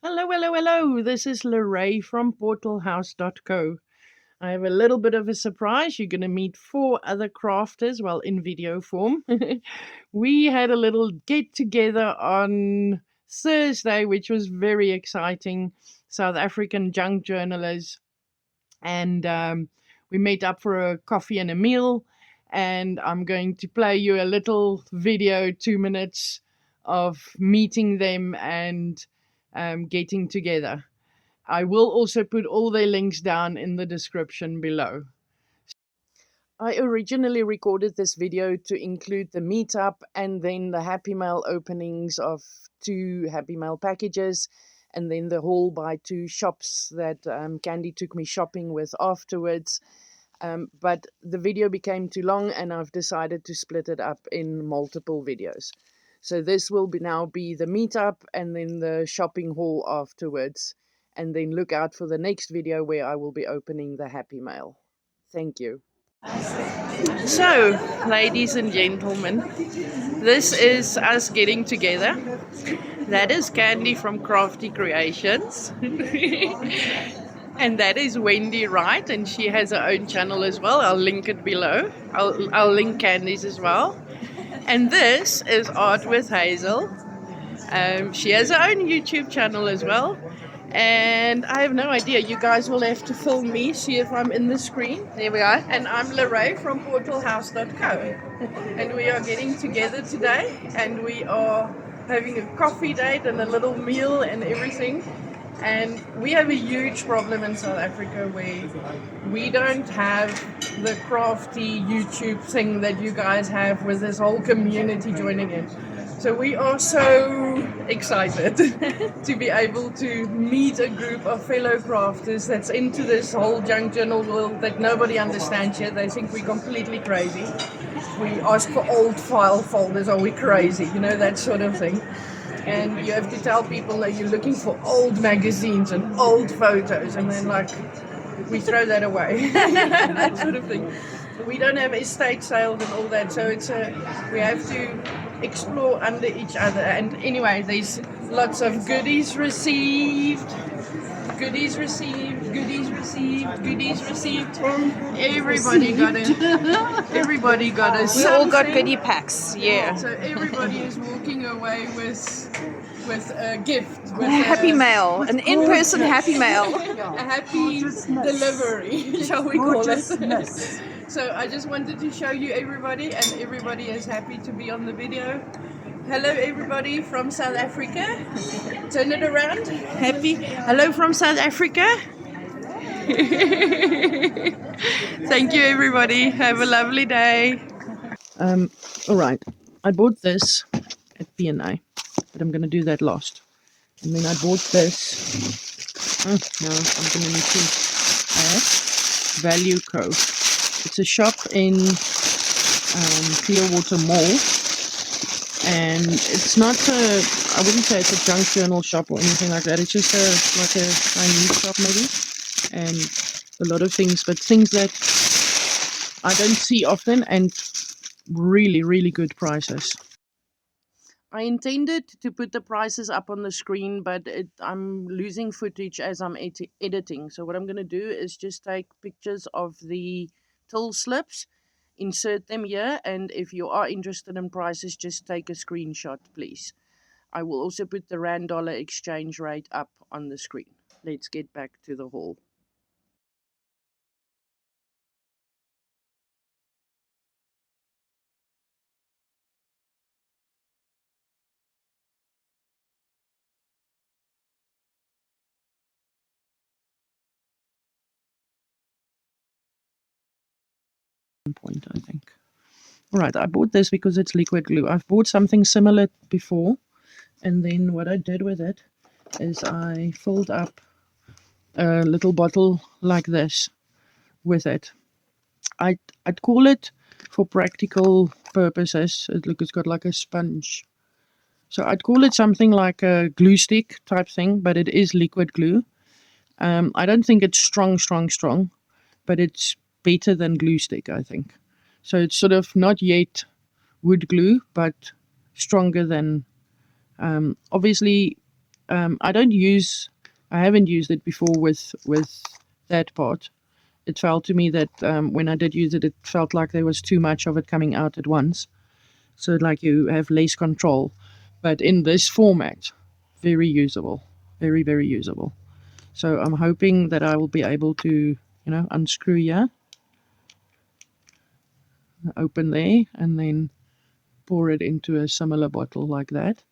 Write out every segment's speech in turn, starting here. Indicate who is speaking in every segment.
Speaker 1: Hello, hello, hello. This is Lorraine from portalhouse.co. I have a little bit of a surprise. You're going to meet 4 other crafters, well, in video form. We had a little get together on Thursday, which was very exciting. South African junk journalists. And we met up for a coffee and a meal. And I'm going to play you a little video, 2 minutes of meeting them and getting together. I will also put all their links down in the description below. I originally recorded this video to include the meetup and then the Happy Mail openings of 2 Happy Mail packages, and then the haul by 2 shops that Candy took me shopping with afterwards. But the video became too long and I've decided to split it up in multiple videos. So this will now be the meetup and then the shopping haul afterwards. And then look out for the next video where I will be opening the Happy Mail. Thank you. So, ladies and gentlemen, this is us getting together. That is Candy from Crafty Creations. And that is Wendy Wright, and she has her own channel as well. I'll link it below. I'll link Candy's as well. And this is Art with Hazel. She has her own YouTube channel as well. And I have no idea. You guys will have to film me, see if I'm in the screen. There we are. And I'm Lorraine from portalhouse.co. And we are getting together today. And we are having a coffee date and a little meal and everything. And we have a huge problem in South Africa where we don't have the crafty YouTube thing that you guys have with this whole community joining in. So we are so excited to be able to meet a group of fellow crafters that's into this whole junk journal world that nobody understands yet. They think we're completely crazy. We ask for old file folders, are we crazy? You know, that sort of thing. And you have to tell people that you're looking for old magazines and old photos, and then like we throw that away, that sort of thing. We don't have estate sales and all that, so it's we have to explore under each other. And anyway, there's lots of goodies received. Goodies received, goodies received, goodies received. Everybody got a. Everybody got a.
Speaker 2: We all got goodie packs. Yeah.
Speaker 1: So everybody is walking away with a gift. With
Speaker 2: a happy mail, an in-person happy mail.
Speaker 1: A happy delivery, shall we call it? So I just wanted to show you everybody, and everybody is happy to be on the video. Hello everybody from South Africa. Turn it around. Happy. Hello from South Africa. Thank you everybody. Have a lovely day. All right. I bought this at PNA, but I'm going to do that last. And then I bought this. No, I'm going to need to at Value Co. It's a shop in Clearwater Mall. And it's not I wouldn't say it's a junk journal shop or anything like that. It's just like a Chinese shop maybe. And a lot of things, but things that I don't see often and really, really good prices. I intended to put the prices up on the screen, but I'm losing footage as I'm editing. So what I'm going to do is just take pictures of the till slips, insert them here, and if you are interested in prices, just take a screenshot, please. I will also put the rand-dollar exchange rate up on the screen. Let's get back to the haul. Point, I think. All right, I bought this because it's liquid glue. I've bought something similar before, and then what I did with it is I filled up a little bottle like this with it. I'd call it, for practical purposes, it's got like a sponge. So I'd call it something like a glue stick type thing, but it is liquid glue. I don't think it's strong, but it's better than glue stick, I think. So it's sort of not yet wood glue, but stronger than, obviously I haven't used it before with that part. It felt to me that when I did use it, it felt like there was too much of it coming out at once. So like you have less control. But in this format, very usable, very, very usable. So I'm hoping that I will be able to, unscrew here, open there, and then pour it into a similar bottle like that,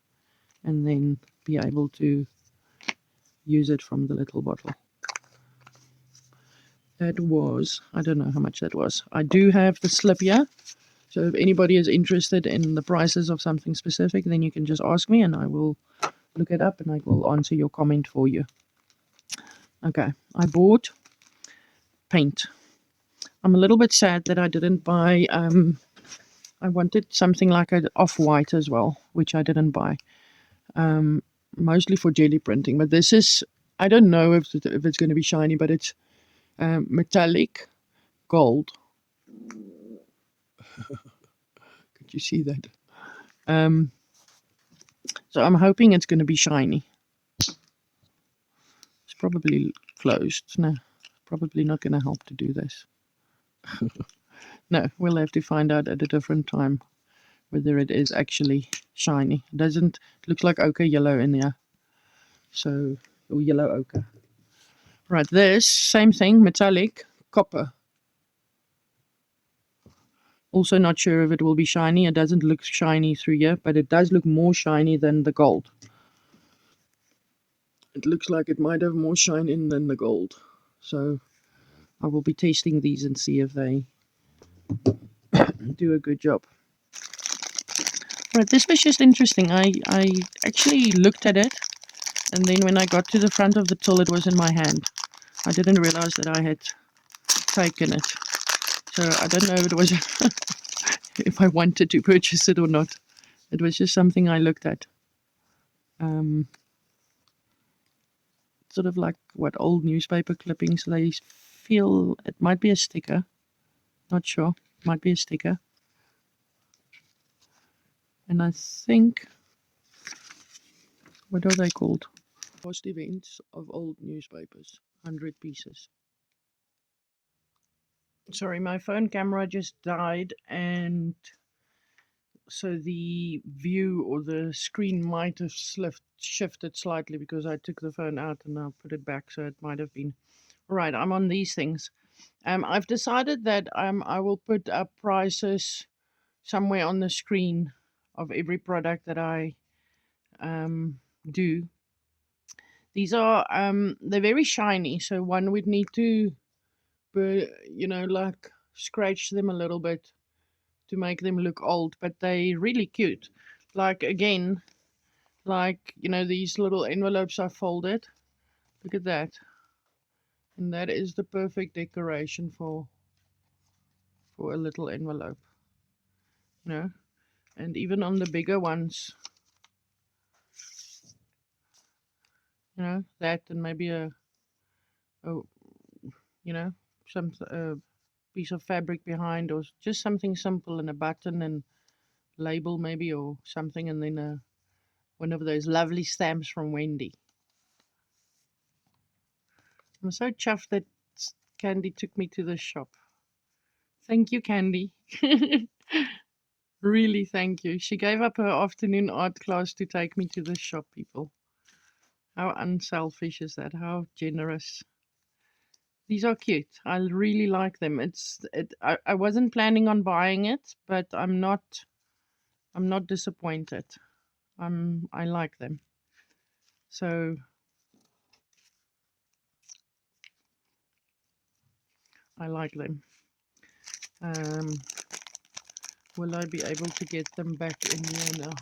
Speaker 1: and then be able to use it from the little bottle. That was, I don't know how much that was. I do have the slip here. So if anybody is interested in the prices of something specific, then you can just ask me and I will look it up and I will answer your comment for you. Okay, I bought paint. I'm a little bit sad that I didn't buy, I wanted something like an off-white as well, which I didn't buy. Mostly for jelly printing, but this is, I don't know if it's going to be shiny, but it's metallic gold. Could you see that? So I'm hoping it's going to be shiny. It's probably closed. No, probably not going to help to do this. No, we'll have to find out at a different time whether it is actually shiny. It looks like ochre yellow in there. So, or yellow ochre. Right, this, same thing, metallic, copper. Also not sure if it will be shiny. It doesn't look shiny through here, but it does look more shiny than the gold. It looks like it might have more shine in than the gold. So I will be tasting these and see if they do a good job. Right, this was just interesting. I actually looked at it, and then when I got to the front of the till, it was in my hand. I didn't realize that I had taken it. So I don't know if it was if I wanted to purchase it or not. It was just something I looked at. Sort of like what old newspaper clippings, they feel it might be a sticker. Not sure. Might be a sticker. And I think, what are they called? Past events of old newspapers. 100 pieces. Sorry, my phone camera just died, and so the view or the screen might have shifted slightly because I took the phone out and now put it back, so it might have been. Right, I'm on these things. I've decided that I will put up prices somewhere on the screen of every product that I do. These are they're very shiny, so one would need to, like scratch them a little bit to make them look old, but they're really cute. Like again, like these little envelopes I folded. Look at that, and that is the perfect decoration for a little envelope. And even on the bigger ones, that and maybe a some piece of fabric behind, or just something simple and a button and label maybe, or something, and then one of those lovely stamps from Wendy. I'm so chuffed that Candy took me to the shop. Thank you, Candy. Really, thank you. She gave up her afternoon art class to take me to the shop, people. How unselfish is that? How generous. These are cute. I really like them. I wasn't planning on buying it, but I'm not disappointed. I like them. So I like them. Will I be able to get them back in here now?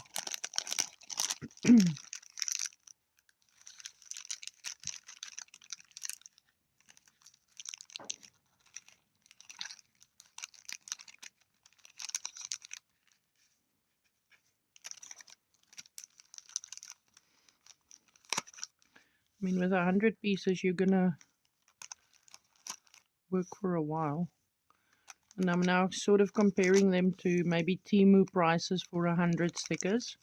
Speaker 1: I mean, with 100 pieces, you're gonna work for a while. And I'm now sort of comparing them to maybe Temu prices for 100 stickers.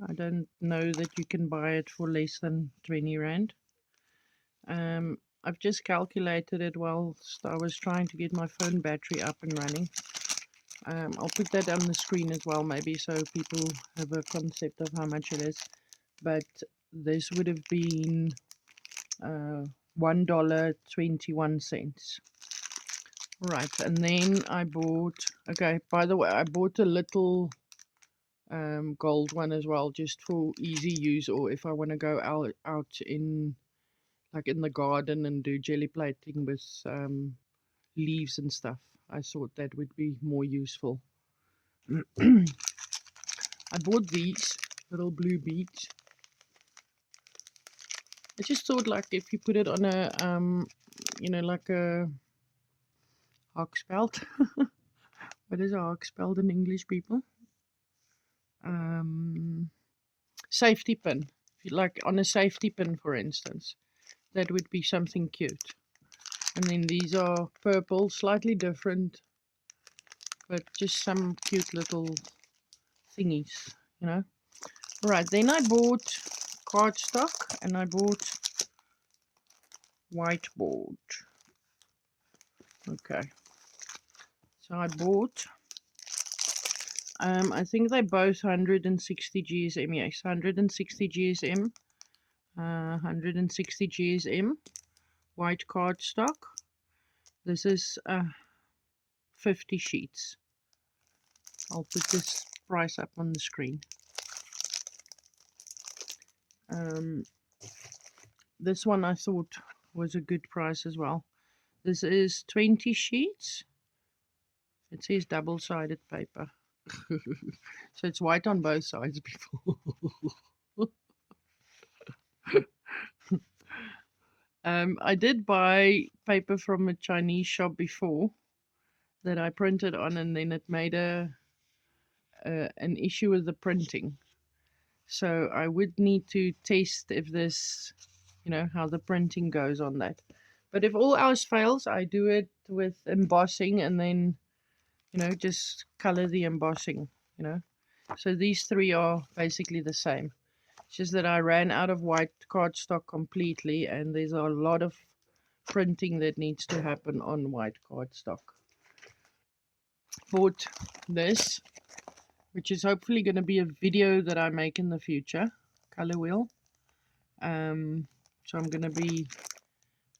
Speaker 1: I don't know that you can buy it for less than 20 Rand. I've just calculated it whilst I was trying to get my phone battery up and running. I'll put that on the screen as well, maybe, so people have a concept of how much it is. But this would have been $1.21. Right, and then I bought, okay, by the way, I bought a little gold one as well, just for easy use, or if I want to go out in, like in the garden and do jelly plating with leaves and stuff. I thought that would be more useful. I bought these little blue beads. I just thought, like, if you put it on a like a hawkspeld. What is a hawkspeld in English, people? Safety pin. If you like on a safety pin, for instance, that would be something cute. And then these are purple, slightly different, but just some cute little thingies, you know. Right, then I bought cardstock and I bought whiteboard. Okay, so I bought, I think they're both 160 GSM, yes, 160 GSM, 160 GSM, white cardstock. This is 50 sheets. I'll put this price up on the screen. This one I thought was a good price as well. This is 20 sheets. It says double-sided paper. So it's white on both sides, people. I did buy paper from a Chinese shop before that I printed on, and then it made an issue with the printing. So I would need to test if this, how the printing goes on that. But if all else fails, I do it with embossing and then, just color the embossing, So these three are basically the same. It's just that I ran out of white cardstock completely, and there's a lot of printing that needs to happen on white cardstock. Bought this, which is hopefully going to be a video that I make in the future, color wheel. So I'm going to be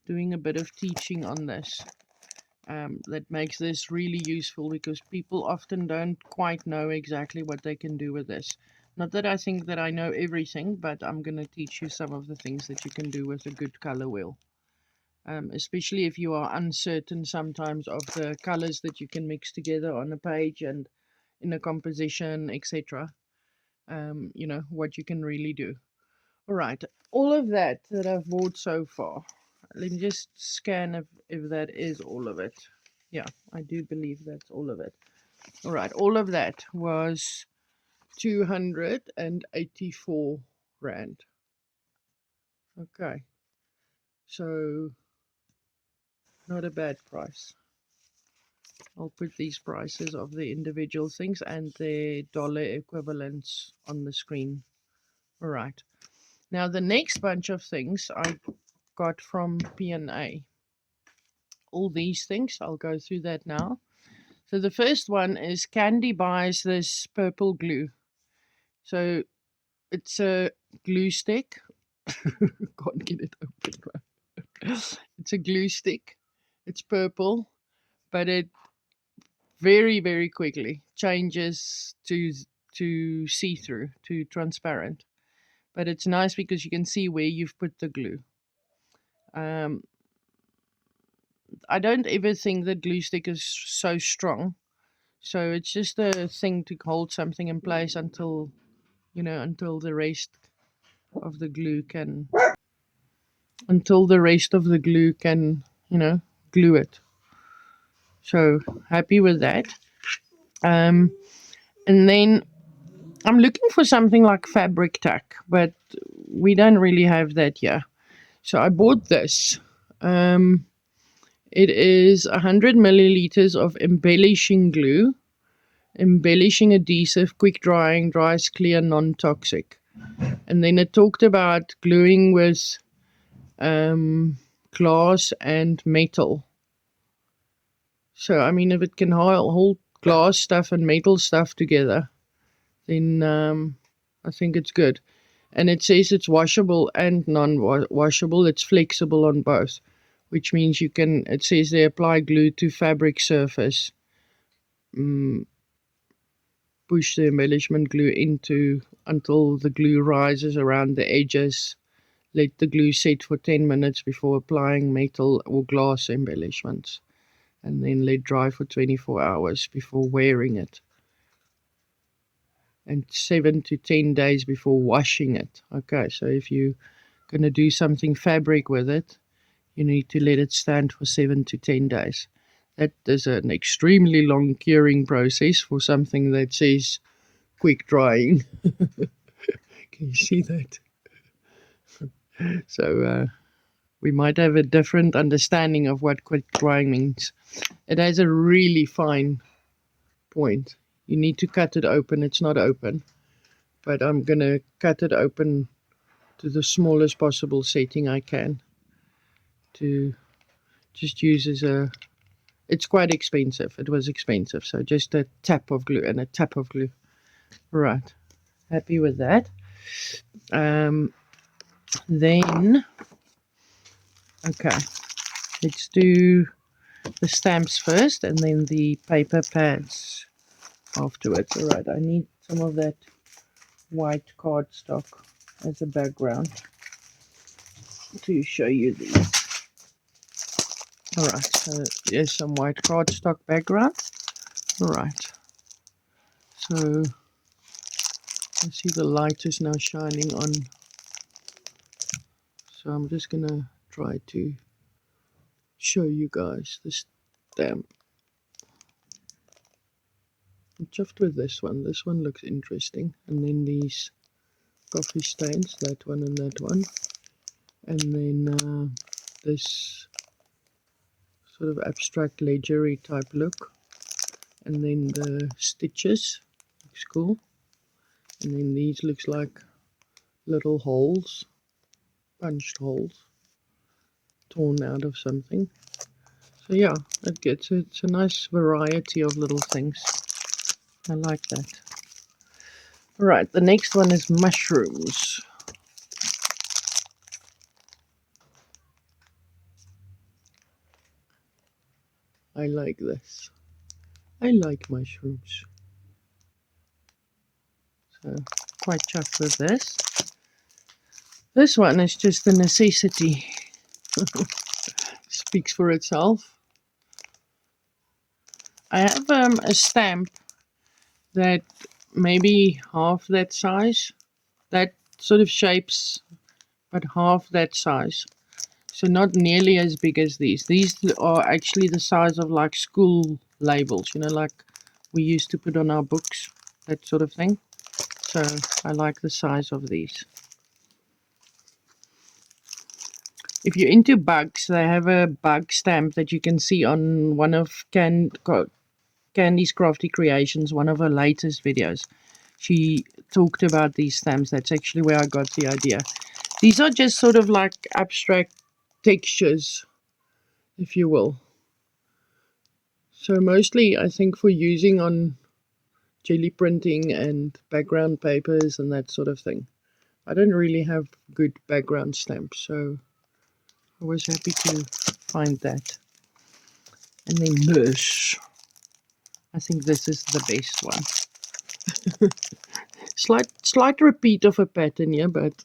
Speaker 1: doing a bit of teaching on this. That makes this really useful because people often don't quite know exactly what they can do with this. Not that I think that I know everything, but I'm going to teach you some of the things that you can do with a good color wheel. Especially if you are uncertain sometimes of the colors that you can mix together on a page and in a composition, etc. What you can really do. All right, all of that I've bought so far. Let me just scan if that is all of it. Yeah, I do believe that's all of it. All right, all of that was 284 Rand. Okay, so not a bad price. I'll put these prices of the individual things and their dollar equivalents on the screen. All right. Now the next bunch of things I got from PNA. All these things, I'll go through that now. So the first one is Candy buys this purple glue. So it's a glue stick. Can't get it open. Right? It's a glue stick. It's purple, but it very, very quickly changes to see-through, to transparent. But it's nice because you can see where you've put the glue. I don't ever think that glue stick is so strong. So it's just a thing to hold something in place until the rest of the glue can glue it. So happy with that. And then I'm looking for something like fabric tack, but we don't really have that here. So I bought this. It is 100 milliliters of embellishing glue. embellishing adhesive, quick drying, dries clear, non-toxic. And then it talked about gluing with glass and metal. So, I mean, if it can hold glass stuff and metal stuff together, then I think it's good. And it says it's washable and non-washable. It's flexible on both, which means you can, it says they apply glue to fabric surface. Push the embellishment glue into until the glue rises around the edges. Let the glue set for 10 minutes before applying metal or glass embellishments. And then let dry for 24 hours before wearing it. And 7 to 10 days before washing it. Okay, so if you're going to do something fabric with it, you need to let it stand for 7 to 10 days. That is an extremely long curing process for something that says quick drying. Can you see that? So we might have a different understanding of what quick drying means. It has a really fine point. You need to cut it open. It's not open. But I'm going to cut it open to the smallest possible setting I can. To just use as a... It's quite expensive. It was expensive. So just a tap of glue and a tap of glue. Right. Happy with that. Then, okay, let's do the stamps first and then the paper pads afterwards. All right, I need some of that white cardstock as a background to show you these. All right, so there's some white cardstock background. All right, so I see the light is now shining on. So I'm just going to try to show you guys the stamp. I'm chuffed with this one. This one looks interesting. And then these coffee stains, that one and that one. And then this sort of abstract ledgery type look. And then the stitches, looks cool. And then these looks like little holes, punched holes, torn out of something. So yeah, it's a nice variety of little things. I like that. Alright, the next one is mushrooms. I like this. I like mushrooms. So, quite chuffed with this. This one is just a necessity. Speaks for itself. I have a stamp that maybe half that size. That sort of shapes, but half that size. So not nearly as big as these. These are actually the size of like school labels, you know, like we used to put on our books, that sort of thing. So I like the size of these. If you're into bugs, they have a bug stamp that you can see on one of Candy's Crafty Creations, one of her latest videos. She talked about these stamps. That's actually where I got the idea. These are just sort of like abstract textures, if you will. So mostly I think for using on jelly printing and background papers and that sort of thing. I don't really have good background stamps, so I was happy to find that. And then this. I think this is the best one. Slight repeat of a pattern here, but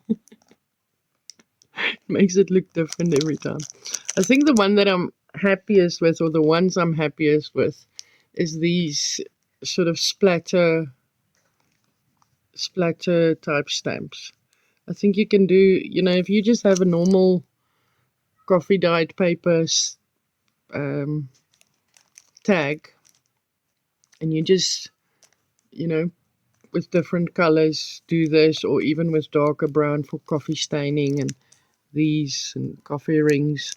Speaker 1: it makes it look different every time. I think the one that I'm happiest with, or the ones I'm happiest with, is these sort of splatter type stamps. I think you can do, you know, if you just have a normal coffee dyed paper tag, and you just, you know, with different colors do this, or even with darker brown for coffee staining and these and coffee rings,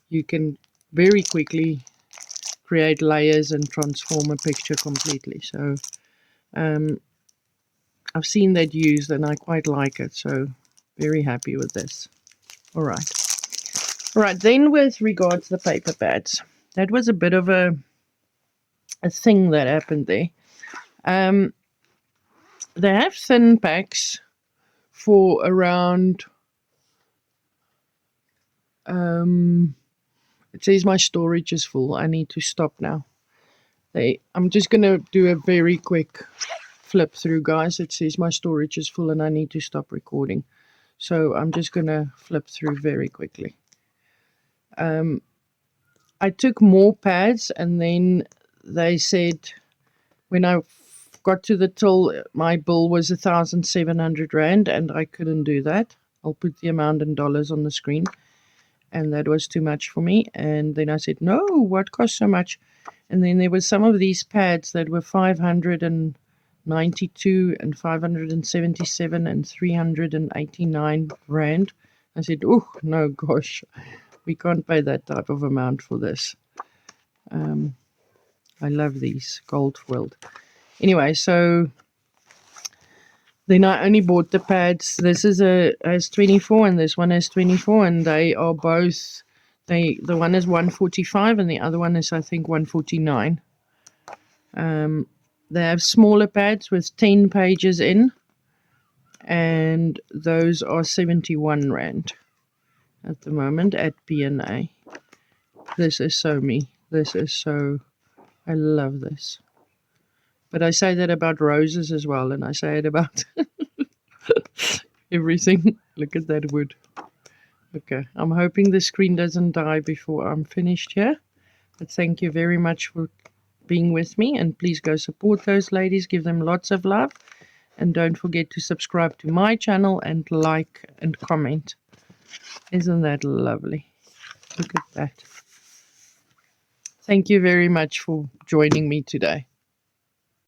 Speaker 1: you can very quickly create layers and transform a picture completely. So I've seen that used and I quite like it. So very happy with this. All right. All right. Then with regards to the paper pads, that was a bit of a thing that happened there. They have thin packs for around, it says my storage is full. I need to stop now. I'm just going to do a very quick flip through, guys. It says my storage is full and I need to stop recording. So I'm just going to flip through very quickly. I took more pads and then they said when I got to the till, my bill was 1,700 Rand and I couldn't do that. I'll put the amount in dollars on the screen. And that was too much for me. And then I said, no, what costs so much? And then there were some of these pads that were 592 and 577 and 389 Rand. I said, oh, no, gosh, we can't pay that type of amount for this. I love these gold foiled. Anyway, so then I only bought the pads. This is has 24 and this one has 24, and they are both, the one is 145 and the other one is I think 149. They have smaller pads with 10 pages in, and those are 71 Rand at the moment at PNA. This is so me. This is so, I love this. But I say that about roses as well, and I say it about everything. Look at that wood. Okay, I'm hoping the screen doesn't die before I'm finished here. But thank you very much for being with me, and please go support those ladies. Give them lots of love, and don't forget to subscribe to my channel and like and comment. Isn't that lovely? Look at that. Thank you very much for joining me today.